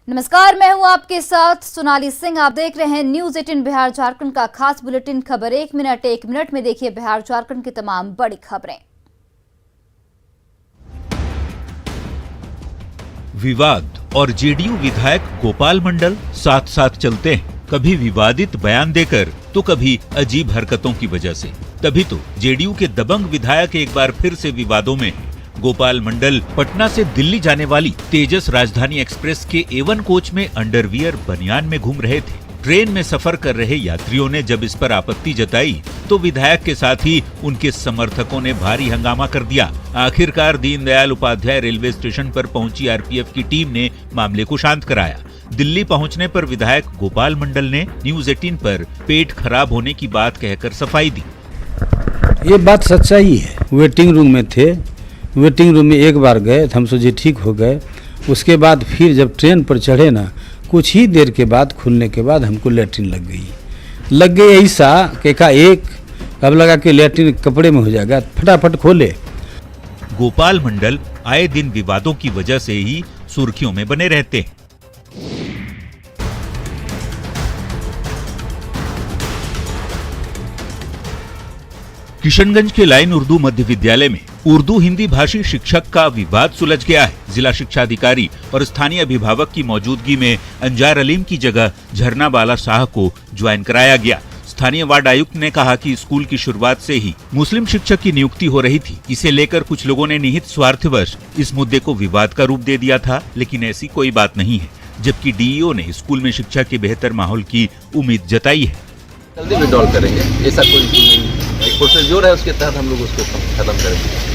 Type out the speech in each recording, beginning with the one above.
नमस्कार, मैं हूं आपके साथ सोनाली सिंह। आप देख रहे हैं न्यूज 18 बिहार झारखंड का खास बुलेटिन। खबर एक मिनट में देखिए बिहार झारखंड की तमाम बड़ी खबरें। विवाद और जेडीयू विधायक गोपाल मंडल साथ साथ चलते हैं, कभी विवादित बयान देकर तो कभी अजीब हरकतों की वजह से। तभी तो जेडीयू के दबंग विधायक एक बार फिर से विवादों में हैं। गोपाल मंडल पटना से दिल्ली जाने वाली तेजस राजधानी एक्सप्रेस के A1 कोच में अंडरवियर बनियान में घूम रहे थे। ट्रेन में सफर कर रहे यात्रियों ने जब इस पर आपत्ति जताई तो विधायक के साथ ही उनके समर्थकों ने भारी हंगामा कर दिया। आखिरकार दीनदयाल उपाध्याय रेलवे स्टेशन पर पहुंची आरपीएफ की टीम ने मामले को शांत कराया। दिल्ली पहुंचने पर विधायक गोपाल मंडल ने न्यूज 18 पर पेट खराब होने की बात कहकर सफाई दी। ये बात सच्चाई है। वेटिंग रूम में थे, वेटिंग रूम में एक बार गए, हम सोचे ठीक हो गए। उसके बाद फिर जब ट्रेन पर चढ़े ना, कुछ ही देर के बाद खुलने के बाद हमको लैट्रिन लग गई ऐसा कि एक अब लगा कि लैट्रिन कपड़े में हो जाएगा, फटाफट खोले। गोपाल मंडल आए दिन विवादों की वजह से ही सुर्खियों में बने रहते हैं। किशनगंज के लाइन उर्दू मध्य विद्यालय में उर्दू हिंदी भाषी शिक्षक का विवाद सुलझ गया है। जिला शिक्षा अधिकारी और स्थानीय अभिभावक की मौजूदगी में अंजार अलीम की जगह झरना बाला शाह को ज्वाइन कराया गया। स्थानीय वार्ड आयुक्त ने कहा कि स्कूल की शुरुआत से ही मुस्लिम शिक्षक की नियुक्ति हो रही थी। इसे लेकर कुछ लोगों ने निहित स्वार्थवश इस मुद्दे को विवाद का रूप दे दिया था, लेकिन ऐसी कोई बात नहीं है। जबकि डीईओ ने स्कूल में शिक्षा के बेहतर माहौल की उम्मीद जताई है। जल्दी विड्रॉल करेंगे, ऐसा कोई नहीं। एक प्रोसीजर है, उसके तहत हम लोग उसको खत्म करेंगे।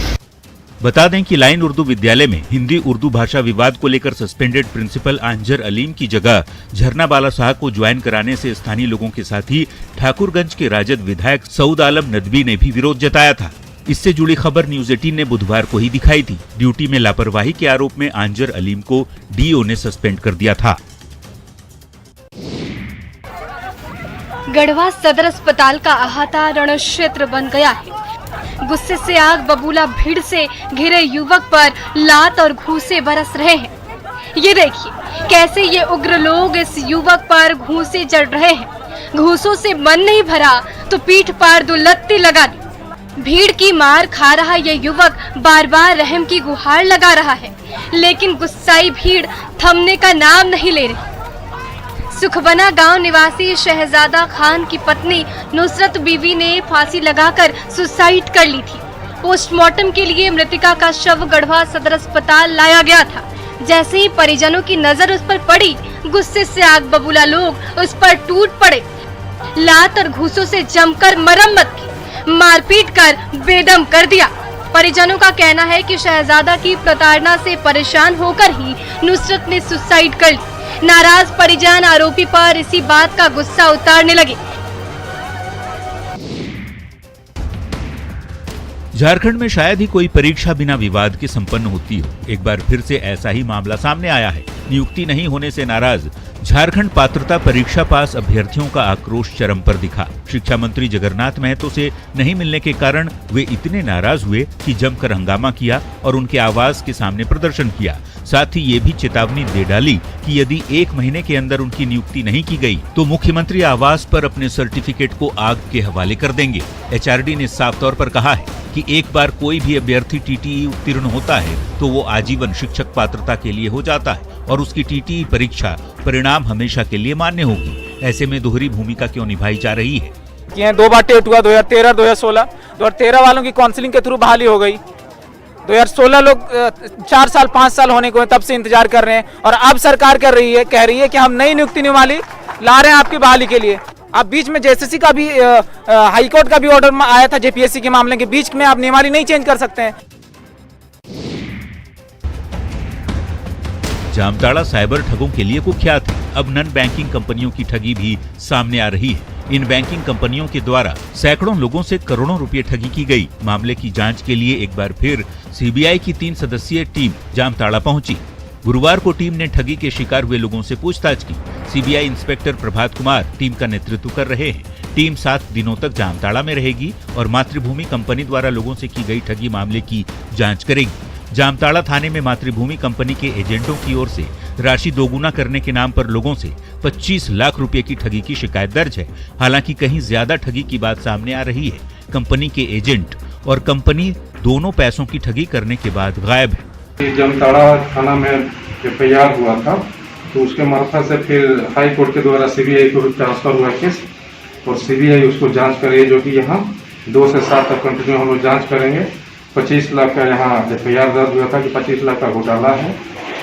बता दें कि लाइन उर्दू विद्यालय में हिंदी उर्दू भाषा विवाद को लेकर सस्पेंडेड प्रिंसिपल अंजर अलीम की जगह झरना बाला शाह को ज्वाइन कराने से स्थानीय लोगों के साथ ही ठाकुरगंज के राजद विधायक सऊद आलम नदवी ने भी विरोध जताया था। इससे जुड़ी खबर न्यूज 18 ने बुधवार को ही दिखाई थी। ड्यूटी में लापरवाही के आरोप में अंजर अलीम को डीओ ने सस्पेंड कर दिया था। गढ़वा सदर अस्पताल का अहाता रण क्षेत्र बन गया है। गुस्से से आग बबूला भीड़ से घिरे युवक पर लात और घूंसे बरस रहे हैं। ये देखिए कैसे ये उग्र लोग इस युवक पर घूंसे जड़ रहे हैं। घूंसों से मन नहीं भरा तो पीठ पर दो लत्ती लगा दी। भीड़ की मार खा रहा ये युवक बार बार रहम की गुहार लगा रहा है, लेकिन गुस्साई भीड़ थमने का नाम नहीं ले रही। सुखबना गांव निवासी शहजादा खान की पत्नी नुसरत बीवी ने फांसी लगाकर सुसाइड कर ली थी। पोस्टमार्टम के लिए मृतिका का शव गढ़वा सदर अस्पताल लाया गया था। जैसे ही परिजनों की नजर उस पर पड़ी, गुस्से से आग बबूला लोग उस पर टूट पड़े। लात और घूंसों से जमकर मरम्मत की, मारपीट कर बेदम कर दिया। परिजनों का कहना है कि शहजादा की प्रताड़ना से परेशान होकर ही नुसरत ने सुसाइड कर ली। नाराज परिजन आरोपी पर इसी बात का गुस्सा उतारने लगे। झारखंड में शायद ही कोई परीक्षा बिना विवाद के संपन्न होती हो। एक बार फिर से ऐसा ही मामला सामने आया है। नियुक्ति नहीं होने से नाराज झारखंड पात्रता परीक्षा पास अभ्यर्थियों का आक्रोश चरम पर दिखा। शिक्षा मंत्री जगन्नाथ महतो से नहीं मिलने के कारण वे इतने नाराज हुए कि जमकर हंगामा किया और उनके आवास के सामने प्रदर्शन किया। साथ ही ये भी चेतावनी दे डाली कि यदि 1 महीने के अंदर उनकी नियुक्ति नहीं की गई तो मुख्यमंत्री आवास पर अपने सर्टिफिकेट को आग के हवाले कर देंगे। एचआरडी ने साफ तौर पर कहा है कि एक बार कोई भी अभ्यर्थी टीटीई उत्तीर्ण होता है तो वो आजीवन शिक्षक पात्रता के लिए हो जाता है और उसकी टीटीई परीक्षा परिणाम हमेशा के लिए मान्य होगी। ऐसे में दोहरी भूमिका क्यों निभाई जा रही है? 2 बार टेट हुआ, 2013, 2016। 2013 वालों की काउंसलिंग के थ्रू बहाली हो गई। 2016 लोग 4 साल 5 साल होने को है, तब से इंतजार कर रहे हैं और अब सरकार कह रही है कि हम नई नियुक्ति नियमावली ला रहे हैं आपकी बहाली के लिए। अब बीच में जेएसएससी का भी हाईकोर्ट का भी ऑर्डर आया था जेपीएससी के मामले के बीच में, आप नियमावली नहीं चेंज कर सकते हैं। जामताड़ा साइबर ठगों के लिए कुख्यात है। अब नॉन बैंकिंग कंपनियों की ठगी भी सामने आ रही है। इन बैंकिंग कंपनियों के द्वारा सैकड़ों लोगों से करोड़ों रुपए ठगी की गई। मामले की जांच के लिए एक बार फिर सीबीआई की 3 सदस्यीय टीम जामताड़ा पहुंची। गुरुवार को टीम ने ठगी के शिकार हुए लोगों से पूछताछ की। CBI inspector Prabhat Kumar team का नेतृत्व कर रहे हैं। टीम 7 दिनों तक जामताड़ा में रहेगी और मातृभूमि कंपनी द्वारा लोगों से की गई ठगी मामले की जांच करेगी। जामताड़ा थाने में मातृभूमि कंपनी के एजेंटों की ओर से राशि दोगुना करने के नाम पर लोगों से 25 लाख रुपए की ठगी की शिकायत दर्ज है। हालांकि कहीं ज्यादा ठगी की बात सामने आ रही है। कंपनी के एजेंट और कंपनी दोनों पैसों की ठगी करने के बाद गायब है। जामताड़ा थाना में एफआईआर हुआ था, तो उसके मार्फत से फिर हाई कोर्ट के द्वारा सीबीआई को ट्रांसफर हुआ केस, और सीबीआई उसको जांच करेगी, जो कि यहाँ 2 से 7 तक कंटिन्यू हम लोग जाँच करेंगे। 25 लाख का यहाँ एफआईआर दर्ज हुआ था कि 25 लाख का घोटाला है।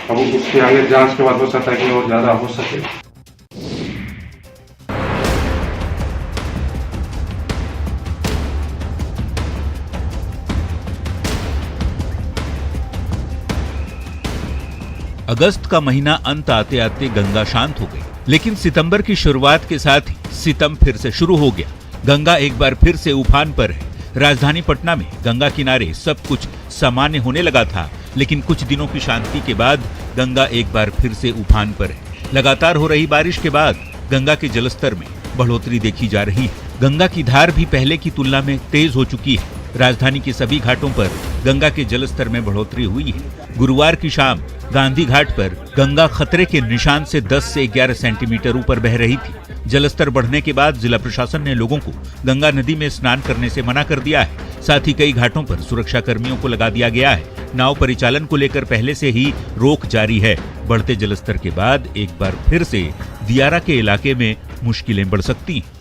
अब उसके आगे जांच के बाद हो सकता है कि और ज़्यादा हो सके। अगस्त का महीना अंत आते आते गंगा शांत हो गई, लेकिन सितंबर की शुरुआत के साथ ही सितम फिर से शुरू हो गया। गंगा एक बार फिर से उफान पर है। राजधानी पटना में गंगा किनारे सब कुछ सामान्य होने लगा था, लेकिन कुछ दिनों की शांति के बाद गंगा एक बार फिर से उफान पर है। लगातार हो रही बारिश के बाद गंगा के जलस्तर में बढ़ोतरी देखी जा रही है। गंगा की धार भी पहले की तुलना में तेज हो चुकी है। राजधानी के सभी घाटों पर गंगा के जलस्तर में बढ़ोतरी हुई है। गुरुवार की शाम गांधी घाट पर गंगा खतरे के निशान से 10 से 11 सेंटीमीटर ऊपर बह रही थी। जलस्तर बढ़ने के बाद जिला प्रशासन ने लोगों को गंगा नदी में स्नान करने से मना कर दिया है। साथ ही कई घाटों पर सुरक्षा कर्मियों को लगा दिया गया है। नाव परिचालन को लेकर पहले से ही रोक जारी है। बढ़ते जलस्तर के बाद एक बार फिर से दियारा के इलाके में मुश्किलें बढ़ सकती हैं।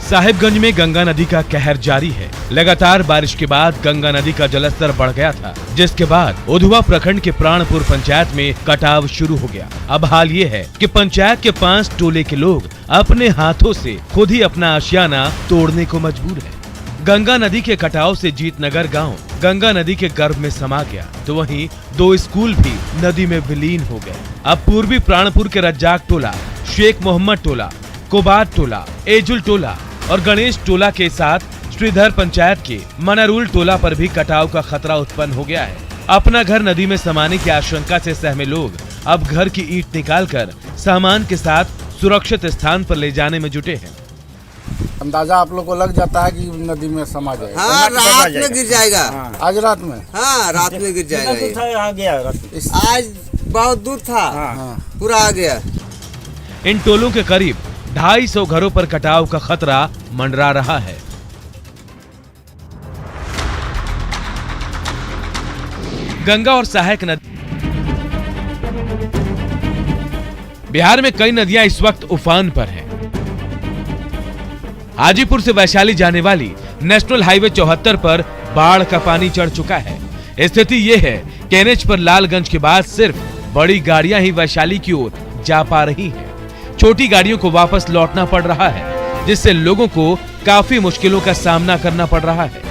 साहिबगंज में गंगा नदी का कहर जारी है। लगातार बारिश के बाद गंगा नदी का जलस्तर बढ़ गया था, जिसके बाद उधवा प्रखंड के प्राणपुर पंचायत में कटाव शुरू हो गया। अब हाल ये है कि पंचायत के 5 टोले के लोग अपने हाथों से खुद ही अपना आशियाना तोड़ने को मजबूर है। गंगा नदी के कटाव से जीतनगर गांव गंगा नदी के गर्भ में समा गया, तो वहीं 2 स्कूल भी नदी में विलीन हो गए। अब पूर्वी प्राणपुर के रज्जाक टोला, शेख मोहम्मद टोला, कोबाद टोला, एजुल टोला और गणेश टोला के साथ श्रीधर पंचायत के मनारूल टोला पर भी कटाव का खतरा उत्पन्न हो गया है। अपना घर नदी में समाने की आशंका से सहमे लोग अब घर की ईंट निकालकर सामान के साथ सुरक्षित स्थान पर ले जाने में जुटे हैं। अंदाजा आप लोग को लग जाता है कि नदी में समा जाएगा। हाँ, रात में गिर जाएगा। हाँ, आज रात में। हाँ, रात में गिर जाएगा। आ गया आज बहुत दूर था। हाँ। पूरा आ गया। इन टोलों के करीब 250 घरों पर कटाव का खतरा मंडरा रहा है। गंगा और सहायक नदी बिहार में कई नदियां इस वक्त उफान पर हैं। हाजीपुर से वैशाली जाने वाली नेशनल हाईवे 74 पर बाढ़ का पानी चढ़ चुका है। स्थिति ये है कि एनएच पर लालगंज के बाद सिर्फ बड़ी गाड़ियां ही वैशाली की ओर जा पा रही हैं। छोटी गाड़ियों को वापस लौटना पड़ रहा है, जिससे लोगों को काफी मुश्किलों का सामना करना पड़ रहा है।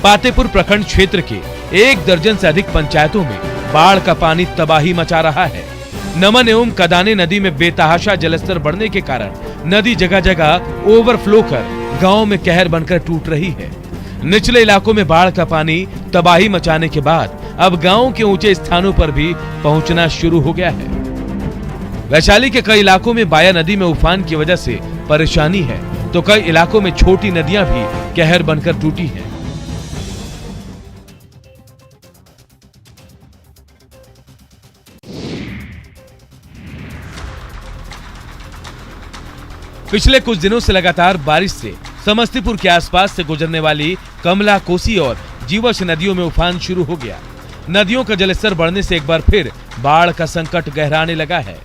पातेपुर प्रखंड क्षेत्र के 1 दर्जन से अधिक पंचायतों में बाढ़ का पानी तबाही मचा रहा है। नमन एवं कदाने नदी में बेतहाशा जलस्तर बढ़ने के कारण नदी जगह जगह ओवरफ्लो कर गांव में कहर बनकर टूट रही है। निचले इलाकों में बाढ़ का पानी तबाही मचाने के बाद अब गांव के ऊंचे स्थानों पर भी पहुंचना शुरू हो गया है। वैशाली के कई इलाकों में बाया नदी में उफान की वजह से परेशानी है, तो कई इलाकों में छोटी नदियां भी कहर बनकर टूटी हैं। पिछले कुछ दिनों से लगातार बारिश से समस्तीपुर के आसपास से गुजरने वाली कमला, कोसी और जीवछ नदियों में उफान शुरू हो गया। नदियों का जलस्तर बढ़ने से एक बार फिर बाढ़ का संकट गहराने लगा है।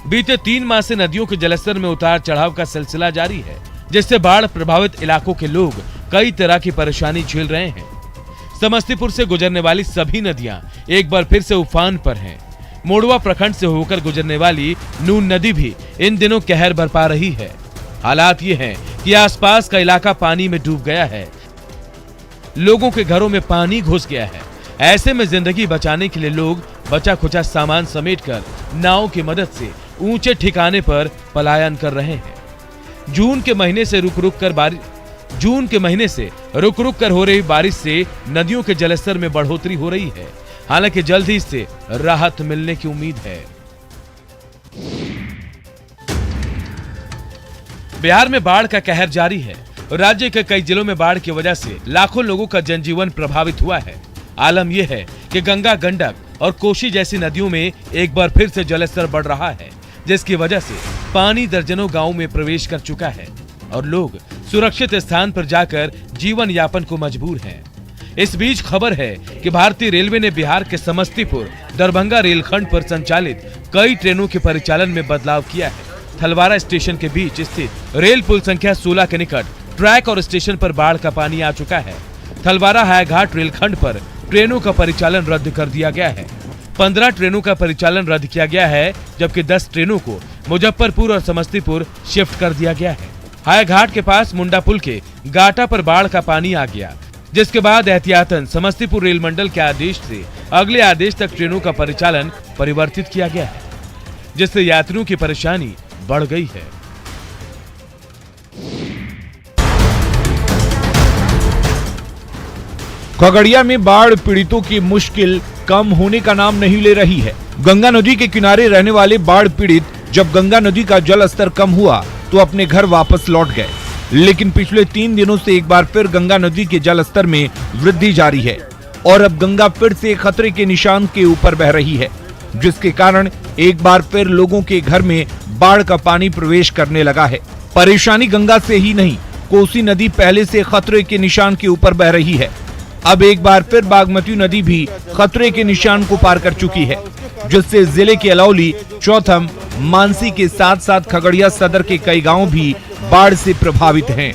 बीते 3 माह से नदियों के जलस्तर में उतार चढ़ाव का सिलसिला जारी है, जिससे बाढ़ प्रभावित इलाकों के लोग कई तरह की परेशानी झेल रहे हैं। समस्तीपुर से गुजरने वाली सभी नदियां एक बार फिर से उफान पर हैं। मोड़वा प्रखंड से होकर गुजरने वाली नून नदी भी इन दिनों कहर बरपा रही है। हालात ये हैं कि आसपास का इलाका पानी में डूब गया है, लोगों के घरों में पानी घुस गया है। ऐसे में जिंदगी बचाने के लिए लोग बचा खुचा सामान समेटकर नाव की मदद से ऊंचे ठिकाने पर पलायन कर रहे हैं। जून के महीने से रुक रुक कर हो रही बारिश से नदियों के जलस्तर में बढ़ोतरी हो रही है। हालांकि जल्द ही इससे राहत मिलने की उम्मीद है। बिहार में बाढ़ का कहर जारी है। राज्य के कई जिलों में बाढ़ की वजह से लाखों लोगों का जनजीवन प्रभावित हुआ है। आलम यह है कि गंगा, गंडक और कोसी जैसी नदियों में एक बार फिर से जलस्तर बढ़ रहा है, जिसकी वजह से पानी दर्जनों गांवों में प्रवेश कर चुका है और लोग सुरक्षित स्थान पर जाकर जीवन यापन को मजबूर हैं। इस बीच खबर है कि भारतीय रेलवे ने बिहार के समस्तीपुर दरभंगा रेलखंड पर संचालित कई ट्रेनों के परिचालन में बदलाव किया है। थलवारा स्टेशन के बीच स्थित रेल पुल संख्या 16 के निकट ट्रैक और स्टेशन पर बाढ़ का पानी आ चुका है। थलवारा हायाघाट रेलखंड पर ट्रेनों का परिचालन रद्द कर दिया गया है। 15 ट्रेनों का परिचालन रद्द किया गया है, जबकि 10 ट्रेनों को मुजफ्फरपुर और समस्तीपुर शिफ्ट कर दिया गया है। हायाघाट के पास मुंडा पुल के गाटा पर बाढ़ का पानी आ गया, जिसके बाद एहतियातन समस्तीपुर रेल मंडल के आदेश से अगले आदेश तक ट्रेनों का परिचालन परिवर्तित किया गया है, जिससे यात्रियों की परेशानी बढ़ गई है। खगड़िया में बाढ़ पीड़ितों की मुश्किल कम होने का नाम नहीं ले रही है। गंगा नदी के किनारे रहने वाले बाढ़ पीड़ित जब गंगा नदी का जल स्तर कम हुआ तो अपने घर वापस लौट गए, लेकिन पिछले 3 दिनों से एक बार फिर गंगा नदी के जल स्तर में वृद्धि जारी है और अब गंगा फिर से खतरे के निशान के ऊपर बह रही है, जिसके कारण एक बार फिर लोगों के घर में बाढ़ का पानी प्रवेश करने लगा है। परेशानी गंगा से ही नहीं, कोसी नदी पहले से खतरे के निशान के ऊपर बह रही है। अब एक बार फिर बागमती नदी भी खतरे के निशान को पार कर चुकी है, जिससे जिले के अलौली, चौथम, मानसी के साथ साथ खगड़िया सदर के कई गांव भी बाढ़ से प्रभावित हैं।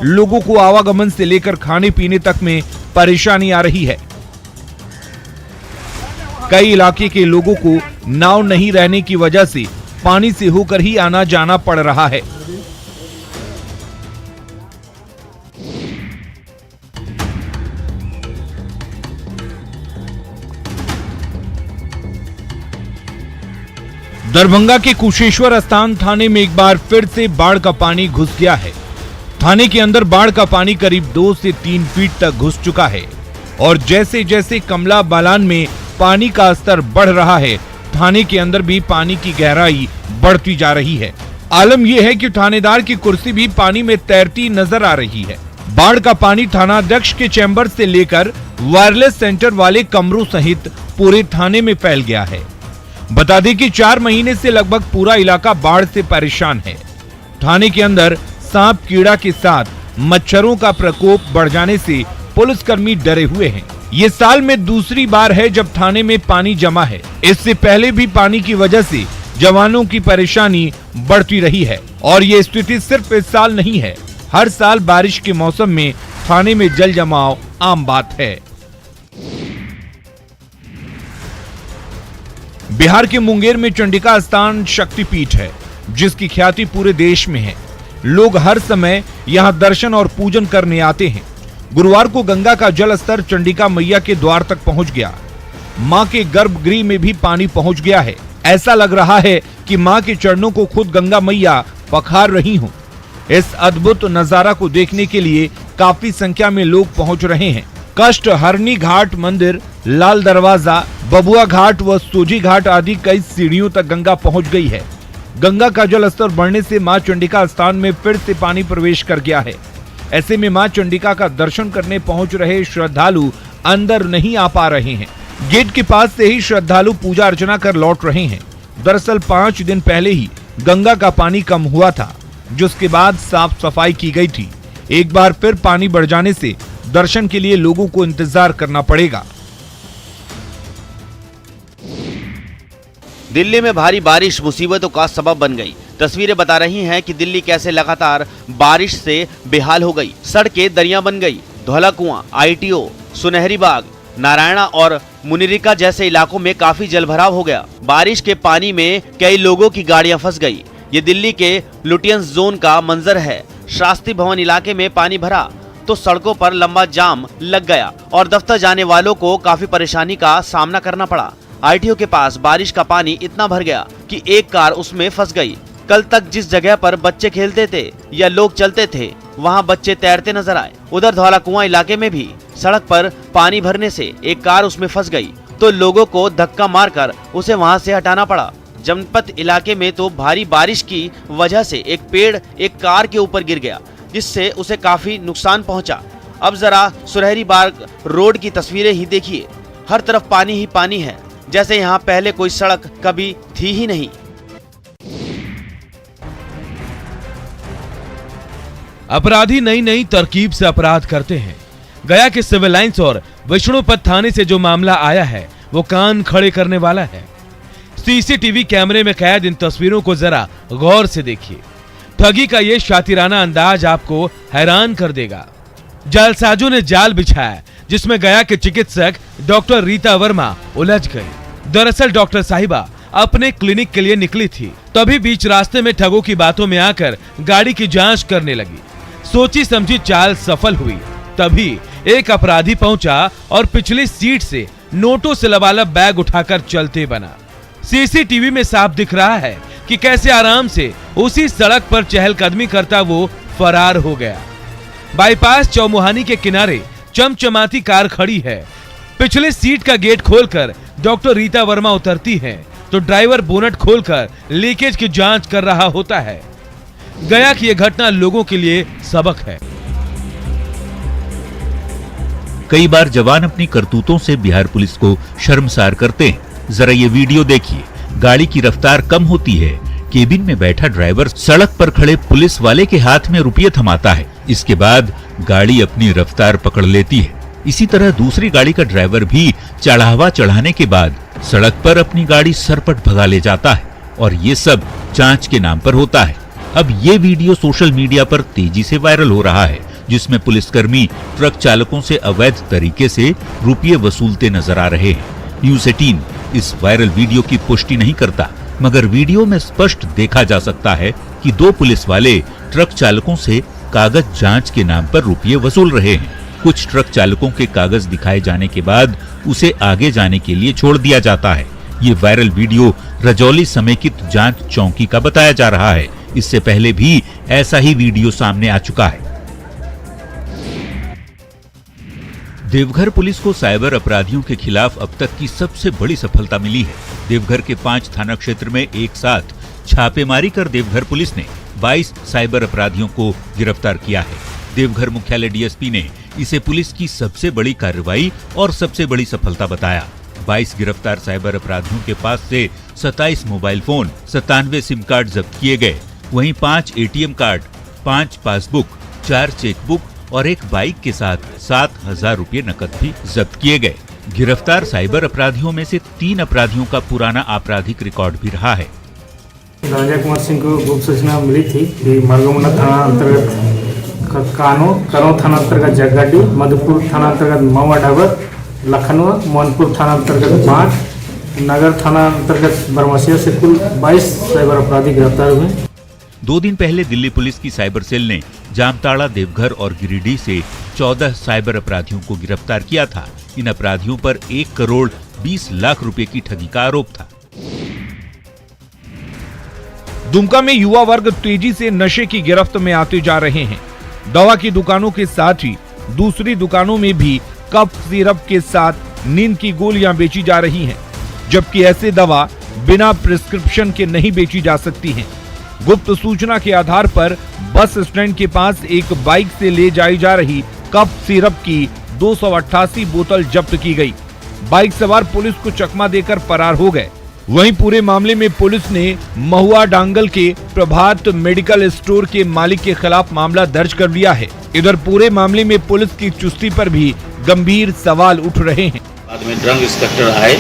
लोगों को आवागमन से लेकर खाने पीने तक में परेशानी आ रही है। कई इलाके के लोगों को नाव नहीं रहने की वजह से पानी से होकर ही आना जाना पड़ रहा है। दरभंगा के कुशेश्वर स्थान थाने में एक बार फिर से बाढ़ का पानी घुस गया है। थाने के अंदर बाढ़ का पानी करीब 2 से 3 फीट तक घुस चुका है और जैसे जैसे कमला बलान में पानी का स्तर बढ़ रहा है, थाने के अंदर भी पानी की गहराई बढ़ती जा रही है। आलम यह है कि थानेदार की कुर्सी भी पानी में तैरती नजर आ रही है। बाढ़ का पानी थानाध्यक्ष के चैम्बर से लेकर वायरलेस सेंटर वाले कमरों सहित पूरे थाने में फैल गया है। बता दें कि 4 महीने से लगभग पूरा इलाका बाढ़ से परेशान है। थाने के अंदर सांप, कीड़ा के साथ मच्छरों का प्रकोप बढ़ जाने से पुलिसकर्मी डरे हुए हैं। ये साल में दूसरी बार है जब थाने में पानी जमा है। इससे पहले भी पानी की वजह से जवानों की परेशानी बढ़ती रही है और ये स्थिति सिर्फ इस साल नहीं है। हर साल बारिश के मौसम में थाने में जल जमाव आम बात है। बिहार के मुंगेर में चंडिका स्थान शक्तिपीठ है, जिसकी ख्याति पूरे देश में है। लोग हर समय यहां दर्शन और पूजन करने आते हैं। गुरुवार को गंगा का जल स्तर चंडिका मैया के द्वार तक पहुंच गया। मां के गर्भगृह में भी पानी पहुंच गया है। ऐसा लग रहा है कि मां के चरणों को खुद गंगा मैया पखार रही हूं। इस अद्भुत नजारा को देखने के लिए काफी संख्या में लोग पहुंच रहे हैं। कष्ट हरणी घाट मंदिर, लाल दरवाजा, बबुआ घाट व सोजी घाट आदि कई सीढ़ियों तक गंगा पहुंच गई है। गंगा का जल स्तर बढ़ने से मां चंडिका स्थान में फिर से पानी प्रवेश कर गया है। ऐसे में मां चंडिका का दर्शन करने पहुंच रहे श्रद्धालु अंदर नहीं आ पा रहे हैं। गेट के पास से ही श्रद्धालु पूजा अर्चना कर लौट रहे हैं। दरअसल 5 दिन पहले ही गंगा का पानी कम हुआ था, जिसके बाद साफ सफाई की गई थी। एक बार फिर पानी बढ़ जाने से दर्शन के लिए लोगों को इंतजार करना पड़ेगा। दिल्ली में भारी बारिश मुसीबतों का सबब बन गई। तस्वीरें बता रही हैं कि दिल्ली कैसे लगातार बारिश से बेहाल हो गई। सड़कें दरिया बन गई। धौला कुआं, ITO, सुनहरी बाग, नारायणा और मुनिरिका जैसे इलाकों में काफी जलभराव हो गया। बारिश के पानी में कई लोगों की गाड़ियां फंस गई। ये दिल्ली के लुटियंस जोन का मंजर है। शास्त्री भवन इलाके में पानी भरा तो सड़कों पर लंबा जाम लग गया और दफ्तर जाने वालों को काफी परेशानी का सामना करना पड़ा। ITO के पास बारिश का पानी इतना भर गया कि एक कार उसमें फंस गई। कल तक जिस जगह पर बच्चे खेलते थे या लोग चलते थे, वहां बच्चे तैरते नजर आए। उधर धौला कुआं इलाके में भी सड़क पर पानी भरने से एक कार उसमें फंस गई तो लोगों को धक्का मारकर उसे वहां से हटाना पड़ा। जनपद इलाके में तो भारी बारिश की वजह से एक पेड़ एक कार के ऊपर गिर गया, जिससे उसे काफी नुकसान पहुंचा। अब जरा सुनहरी बाग रोड की तस्वीरें ही देखिए, हर तरफ पानी ही पानी है, जैसे यहाँ पहले कोई सड़क कभी थी ही नहीं। अपराधी नई नई तरकीब से अपराध करते हैं। गया के सिविल लाइंस और विष्णुपत थाने से जो मामला आया है वो कान खड़े करने वाला है। सीसीटीवी कैमरे में कैद इन तस्वीरों को जरा गौर से देखिए। ठगी का ये शातिराना अंदाज आपको हैरान कर देगा। जालसाजों ने जाल बिछाया जिसमें गया के चिकित्सक डॉक्टर रीता वर्मा उलझ गई। दरअसल डॉक्टर साहिबा अपने क्लिनिक के लिए निकली थी, तभी बीच रास्ते में ठगों की बातों में आकर गाड़ी की जांच करने लगी। सोची समझी चाल सफल हुई, तभी एक अपराधी पहुंचा और पिछली सीट से नोटों से लबालब बैग उठाकर चलते बना। सीसीटीवी में साफ दिख रहा है कि कैसे आराम से उसी सड़क पर चहलकदमी करता वो फरार हो गया। बाईपास चौमुहानी के किनारे चमचमाती कार खड़ी है। पिछले सीट का गेट खोलकर डॉक्टर रीता वर्मा उतरती हैं, तो ड्राइवर बोनट खोलकर लीकेज की जांच कर रहा होता है। गया की यह घटना लोगों के लिए सबक है। कई बार जवान अपनी करतूतों से बिहार पुलिस को शर्मसार करते हैं। जरा ये वीडियो देखिए। गाड़ी की रफ्तार कम होती है, केबिन में बैठा ड्राइवर सड़क पर खड़े पुलिस वाले के हाथ में रुपये थमाता है। इसके बाद गाड़ी अपनी रफ्तार पकड़ लेती है। इसी तरह दूसरी गाड़ी का ड्राइवर भी चढ़ावा चढ़ाने के बाद सड़क पर अपनी गाड़ी सरपट भगा ले जाता है, और ये सब जांच के नाम पर होता है। अब ये वीडियो सोशल मीडिया पर तेजी से वायरल हो रहा है, जिसमें पुलिसकर्मी ट्रक चालकों से अवैध तरीके से रुपये वसूलते नजर आ रहे हैं। न्यूज़ 18 इस वायरल वीडियो की पुष्टि नहीं करता, मगर वीडियो में स्पष्ट देखा जा सकता है कि दो पुलिस वाले ट्रक चालकों से कागज जांच के नाम पर रुपये वसूल रहे हैं। कुछ ट्रक चालकों के कागज दिखाए जाने के बाद उसे आगे जाने के लिए छोड़ दिया जाता है। ये वायरल वीडियो रजौली समेकित जांच चौकी का बताया जा रहा है। इससे पहले भी ऐसा ही वीडियो सामने आ चुका है। देवघर पुलिस को साइबर अपराधियों के खिलाफ अब तक की सबसे बड़ी सफलता मिली है। देवघर के 5 थाना क्षेत्र में एक साथ छापेमारी कर देवघर पुलिस ने 22 साइबर अपराधियों को गिरफ्तार किया है। देवघर मुख्यालय डीएसपी ने इसे पुलिस की सबसे बड़ी कार्रवाई और सबसे बड़ी सफलता बताया। 22 गिरफ्तार साइबर अपराधियों के पास से 27 मोबाइल फोन, 97 सिम कार्ड जब्त किए गए। वहीं 5 एटीएम कार्ड, 5 पासबुक, 4 चेकबुक और एक बाइक के साथ 7,000 रुपये नकद भी जब्त किए गए। गिरफ्तार साइबर अपराधियों में से 3 अपराधियों का पुराना आपराधिक रिकॉर्ड भी रहा है। राजा कुमार सिंह को गुप्त सूचना मिली थी कि मरगमुंडा थाना अंतर्गत करो थाना अंतर्गत जगगाडी, मधुपुर थाना अंतर्गत मवा डाबर, लखनऊ, मोहनपुर थाना अंतर्गत 5, नगर थाना अंतर्गत बरमसिया से कुल 22 साइबर अपराधी गिरफ्तार हुए। 2 दिन पहले दिल्ली पुलिस की साइबर सेल ने जामताड़ा, देवघर और गिरिडीह से 14 साइबर अपराधियों को गिरफ्तार किया था। इन अपराधियों पर 1 करोड़ 20 लाख रुपए की ठगी का आरोप था। दुमका में युवा वर्ग तेजी से नशे की गिरफ्त में आते जा रहे हैं। दवा की दुकानों के साथ ही दूसरी दुकानों में भी कफ सिरप के साथ नींद की गोलियां बेची जा रही हैं, जबकि ऐसे दवा बिना प्रिस्क्रिप्शन के नहीं बेची जा सकती हैं। गुप्त सूचना के आधार पर बस स्टैंड के पास एक बाइक से ले जाई जा रही कफ सिरप की 288 बोतल जब्त की गई। बाइक सवार पुलिस को चकमा देकर फरार हो गए। वहीं पूरे मामले में पुलिस ने महुआ डांगल के प्रभात मेडिकल स्टोर के मालिक के खिलाफ मामला दर्ज कर लिया है। इधर पूरे मामले में पुलिस की चुस्ती पर भी गंभीर सवाल उठ रहे हैं। बाद में ड्रग इंस्पेक्टर आए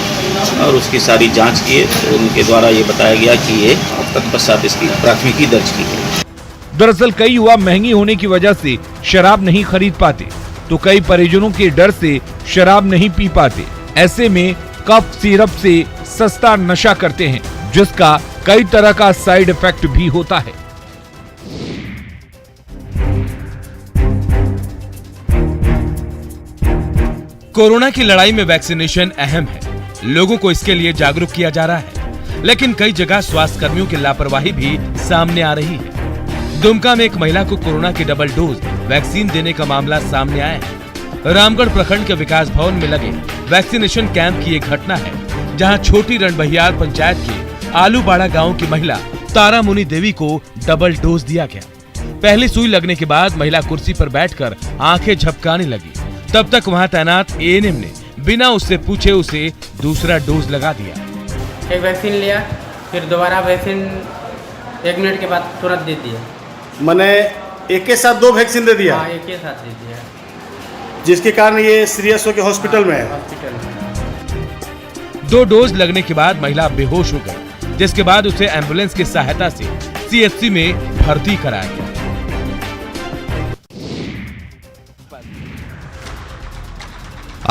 और उसकी सारी जांच किए, तो उनके द्वारा ये बताया गया कि ये तत्पश्चात इसकी प्राथमिकी दर्ज की गई। दरअसल कई युवा महंगी होने की वजह से शराब नहीं खरीद पाते, तो कई परिजनों के डर से शराब नहीं पी पाते। ऐसे में कफ सिरप से सस्ता नशा करते हैं, जिसका कई तरह का साइड इफेक्ट भी होता है। कोरोना की लड़ाई में वैक्सीनेशन अहम है। लोगों को इसके लिए जागरूक किया जा रहा है, लेकिन कई जगह स्वास्थ्य कर्मियों की लापरवाही भी सामने आ रही है। दुमका में एक महिला को कोरोना की डबल डोज वैक्सीन देने का मामला सामने आया है। रामगढ़ प्रखंड के विकास भवन में लगे वैक्सीनेशन कैंप की एक घटना है, जहां छोटी रणबहियार पंचायत के आलूबाड़ा गांव की महिला तारा मुनि देवी को डबल डोज दिया गया। पहली सुई लगने के बाद महिला कुर्सी पर बैठकर आंखें झपकाने लगी। तब तक वहां तैनात एएनएम ने बिना उससे पूछे उसे दूसरा डोज लगा दिया। एक वैक्सीन लिया, फिर दोबारा वैक्सीन 1 मिनट के बाद तुरंत दे दिया। मैंने एक के साथ 2 वैक्सीन दे दिया? हाँ, एक के साथ दे दिया, जिसके कारण ये सीरियस होकर हॉस्पिटल में है। हॉस्पिटल में 2 डोज लगने के बाद महिला बेहोश हो गई, जिसके बाद उसे एम्बुलेंस की सहायता से सीएचसी में भर्ती कराया गया।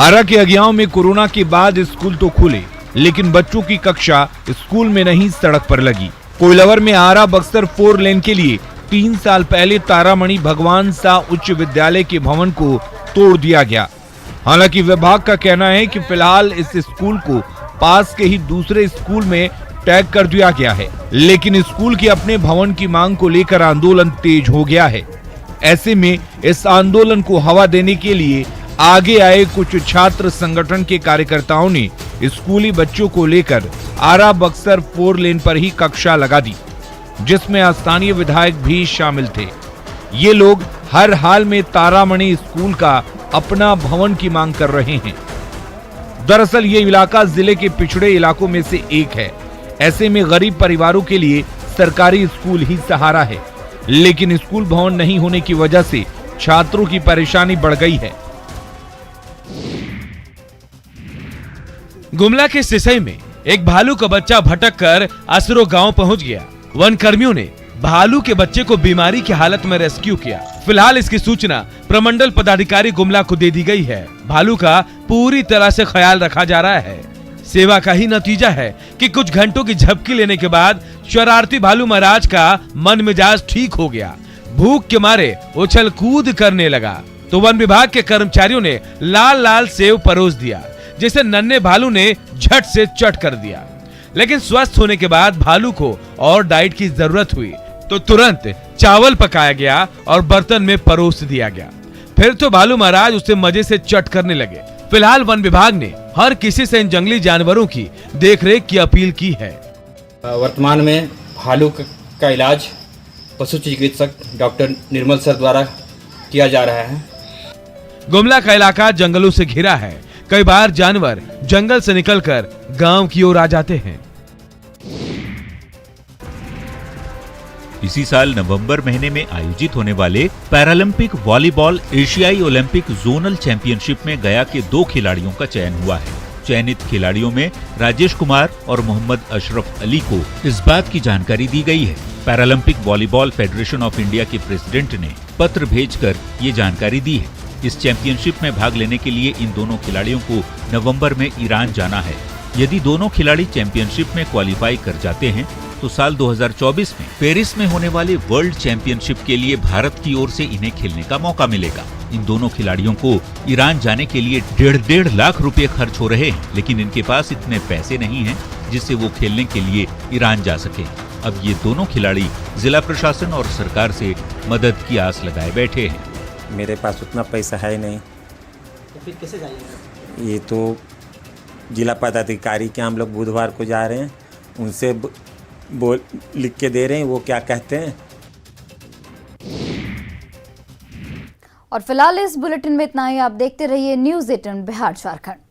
आरा के अगियाओं में कोरोना के बाद स्कूल तो खुले, लेकिन बच्चों की कक्षा स्कूल में नहीं सड़क पर लगी। कोइलवर में आरा बक्सर 4 लेन के लिए 3 साल पहले तारामणि भगवान शाह उच्च विद्यालय के भवन को तोड़ दिया गया। हालांकि विभाग का कहना है कि फिलहाल इस स्कूल को पास के ही दूसरे स्कूल में टैग कर दिया गया है, लेकिन स्कूल के अपने भवन की मांग को लेकर आंदोलन तेज हो गया है। ऐसे में इस आंदोलन को हवा देने के लिए आगे आए कुछ छात्र संगठन के कार्यकर्ताओं ने स्कूली बच्चों को लेकर आरा बक्सर 4 लेन पर ही कक्षा लगा दी, जिसमें स्थानीय विधायक भी शामिल थे। ये लोग हर हाल में तारामणि स्कूल का अपना भवन की मांग कर रहे हैं। दरअसल ये इलाका जिले के पिछड़े इलाकों में से एक है। ऐसे में गरीब परिवारों के लिए सरकारी स्कूल ही सहारा है, लेकिन स्कूल भवन नहीं होने की वजह से छात्रों की परेशानी बढ़ गई है। गुमला के सिसई में एक भालू का बच्चा भटक कर असरो गांव पहुंच गया। वन कर्मियों ने भालू के बच्चे को बीमारी की हालत में रेस्क्यू किया। फिलहाल इसकी सूचना प्रमंडल पदाधिकारी गुमला को दे दी गई है। भालू का पूरी तरह से ख्याल रखा जा रहा है। सेवा का ही नतीजा है कि कुछ घंटों की झपकी लेने के बाद शरारती भालू महाराज का मन मिजाज ठीक हो गया। भूख के मारे उछल कूद करने लगा तो वन विभाग के कर्मचारियों ने लाल लाल सेव परोस दिया, जिसे नन्हे भालू ने झट से चट कर दिया। लेकिन स्वस्थ होने के बाद भालू को और डाइट की जरूरत हुई तो तुरंत चावल पकाया गया और बर्तन में परोस दिया गया। फिर तो भालू महाराज उसे मजे से चट करने लगे। फिलहाल वन विभाग ने हर किसी से इन जंगली जानवरों की देखरेख की अपील की है। वर्तमान में भालू का इलाज पशु चिकित्सक डॉक्टर निर्मल सर द्वारा किया जा रहा है। गुमला का इलाका जंगलों से घिरा है। कई बार जानवर जंगल से निकलकर गांव की ओर आ जाते हैं। इसी साल नवंबर महीने में आयोजित होने वाले पैरालंपिक वॉलीबॉल एशियाई ओलंपिक जोनल चैंपियनशिप में गया के 2 खिलाड़ियों का चयन हुआ है। चयनित खिलाड़ियों में राजेश कुमार और मोहम्मद अशरफ अली को इस बात की जानकारी दी गई है। Paralympic volleyball federation of India के प्रेसिडेंट ने पत्र भेजकर ये जानकारी दी है। इस चैंपियनशिप में भाग लेने के लिए इन दोनों खिलाड़ियों को नवंबर में ईरान जाना है। यदि दोनों खिलाड़ी चैंपियनशिप में क्वालिफाई कर जाते हैं तो साल 2024 में पेरिस में होने वाले वर्ल्ड चैंपियनशिप के लिए भारत की ओर से इन्हें खेलने का मौका मिलेगा। इन दोनों खिलाड़ियों को ईरान जाने के लिए 1.5 लाख रुपए खर्च हो रहे हैं, लेकिन इनके पास इतने पैसे नहीं हैं जिससे वो खेलने के लिए ईरान जा सके। अब ये दोनों खिलाड़ी जिला प्रशासन और सरकार से मदद की आस लगाए बैठे हैं। मेरे पास उतना पैसा है नहीं, तो फिर कैसे जाइएगा? ये तो जिला पदाधिकारी के हम लोग बुधवार को जा रहे हैं, उनसे बोल लिख के दे रहे हैं, वो क्या कहते हैं। और फिलहाल इस बुलेटिन में इतना ही। आप देखते रहिए न्यूज़ 18 बिहार झारखंड।